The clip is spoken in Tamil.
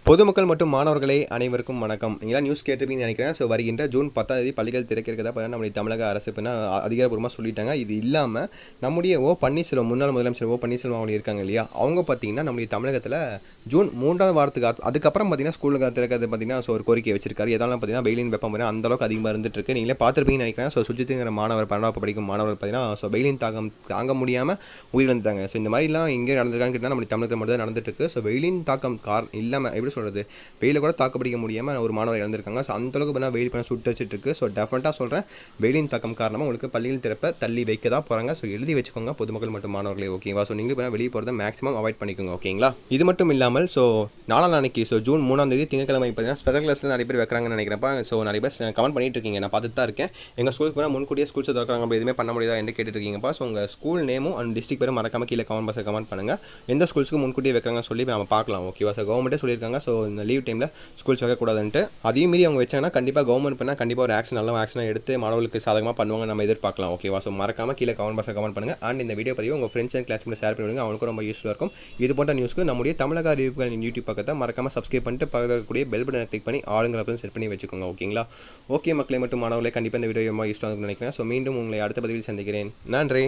பொதுமக்கள் மற்றும் மாணவர்களே அனைவருக்கும் வணக்கம். நீங்களாம் நியூஸ் கேட்டிருப்பீங்கன்னு நினைக்கிறேன். ஸோ வருகின்ற ஜூன் 10 பள்ளிகள் திறக்கிறதா நம்முடைய தமிழக அரசு அதிகாரப்பூர்வமாக சொல்லிட்டாங்க. இது இல்லாமல் நம்முடைய பன்னீர்செல்வம் முன்னாள் முதலமைச்சர் பன்னீர்செல்வம் அவங்க இருக்காங்க இல்லையா, அவங்க பார்த்தீங்கன்னா நம்முடைய தமிழகத்தில் ஜூன் 3ஆம் வாரத்துக்கு அதுக்கப்புறம் பார்த்தீங்கன்னா ஸ்கூலுக்கு திறக்கிறது பார்த்தீங்கன்னா ஒரு கோரிக்கை வச்சிருக்காரு. எதாலும் பார்த்தீங்கன்னா வெயிலின் வெப்பம் அந்தளவுக்கு அதிகமாக இருந்துட்டு இருக்கு. நீங்களே பார்த்துருப்பீங்கன்னு நினைக்கிறேன். ஸோ சுஜித்துங்கிற மாணவர் 12 படிக்கும் மாணவர் பார்த்தீங்கன்னா வெயிலின் தாங்க முடியாமல் உயிரிழந்தாங்க. ஸோ இந்த மாதிரிலாம் எங்கே நடந்திருக்கான்னு கேட்டால் நம்முடைய தமிழகத்தில் மட்டும் தான் நடந்துட்டு இருக்கு. ஸோ வெயிலின் தாக்கம் இல்லாமல் எப்படி சொல்கிறது, வெயில கூட தாக்குப்பிடிக்க முடியாமல் ஒரு மாணவர் இறந்திருக்காங்க. ஸோ அந்தளவுக்கு பண்ணால் வெயில் பண்ண சுட்டு வச்சுட்டு இருக்கு. ஸோ டெஃபினட்டாக சொல்கிறேன், வெயிலின் தாக்கம் காரணமாக உங்களுக்கு பள்ளியில் திறப்ப தள்ளி வைக்க தான் போகிறாங்க. ஸோ எழுதி வச்சுக்கோங்க பொதுமக்கள் மற்றும் மாணவர்களே, ஓகேவா. ஸோ நீங்களும் இப்போ வெளியே போகிறத மேக்ஸிமம் அவாய்ட் பண்ணிக்கோங்க, ஓகேங்களா. இது மட்டும் இல்லாமல் நாளைக்கு திங்கட்கிழமை பார்த்தீங்கன்னா ஸ்பெஷல் கிளாஸில் நிறைய பேர் வைக்கிறாங்கன்னு நினைக்கிறப்ப. ஸோ நிறைய பேர் கமெண்ட் பண்ணிட்டு இருக்கீங்க, நான் பார்த்துட்டு தான் இருக்கேன். எங்கள் ஸ்கூலுக்கு போனால் முன்கூட்டியே ஸ்கூல்ஸ் திறக்கிறாங்க, அப்படி எதுவுமே பண்ண முடியாதா என்று கேட்டுட்டு இருக்கீங்கப்பா. ஸோ உங்கள் ஸ்கூல் நேமும் அண்ட் டிஸ்ட்ரிக்ட் பேரும் மறக்காம கீழே கமெண்ட் பாக்ஸில் கமெண்ட் பண்ணுங்கள். எந்த ஸ்கூல்ஸுக்கு முன்கூட்டியே வைக்கிறாங்கன்னு சொல்லி நம்ம பார்க்கலாம், ஓகேவா. ஸோ கவர்மெண்ட்டே சொல்லியிருக்காங்க. ஸோ இந்த லீவ் டைமில் ஸ்கூல்ஸ் வைக்கக்கூடாதுன்ட்டு. அதையும் மீறி அவங்க வச்சாங்கன்னா கண்டிப்பாக கவர்மெண்ட் பண்ணால் கண்டிப்பாக ஒரு நல்ல ஆக்ஷனாக எடுத்து மாணவர்களுக்கு சாதகமாக பண்ணுவாங்க, நம்ம எதிர்பார்க்கலாம், ஓகேவா. ஸோ மறக்காமல் கீழே கமெண்ட் பாக்ஸில் கமெண்ட் பண்ணுங்கள். அண்ட் இந்த வீடியோ பதிவு உங்கள் ஃப்ரெண்ட்ஸ் அண்ட் கிளாஸ்மேட் ஷேர் பண்ணிவிடுங்க, அவங்களுக்கும் ரொம்ப யூஸ்ஃபுல்லாக இருக்கும். இது போன்ற நியூஸ்க்கு நம்முடைய தமிழக அறிவிப்புகள் யூடியூப் பக்கத்தை மறக்காமல் சப்ஸ்கிரைப் பண்ணிட்டு பக்கக்கூடிய பெல் பட்டனை கிளிக் பண்ணி ஆளுங்கிற செட் பண்ணி வச்சுக்கோங்க, ஓகேங்களா. ஓகே மக்களே மற்றும் மாணவர்களே, கண்டிப்பாக இந்த வீடியோ ரொம்ப யூஸ்ஃபுல்லாக இருக்கும்னு நினைக்கிறேன். ஸோ மீண்டும் உங்களை அடுத்த பதிவில் சந்திக்கிறேன். நன்றி.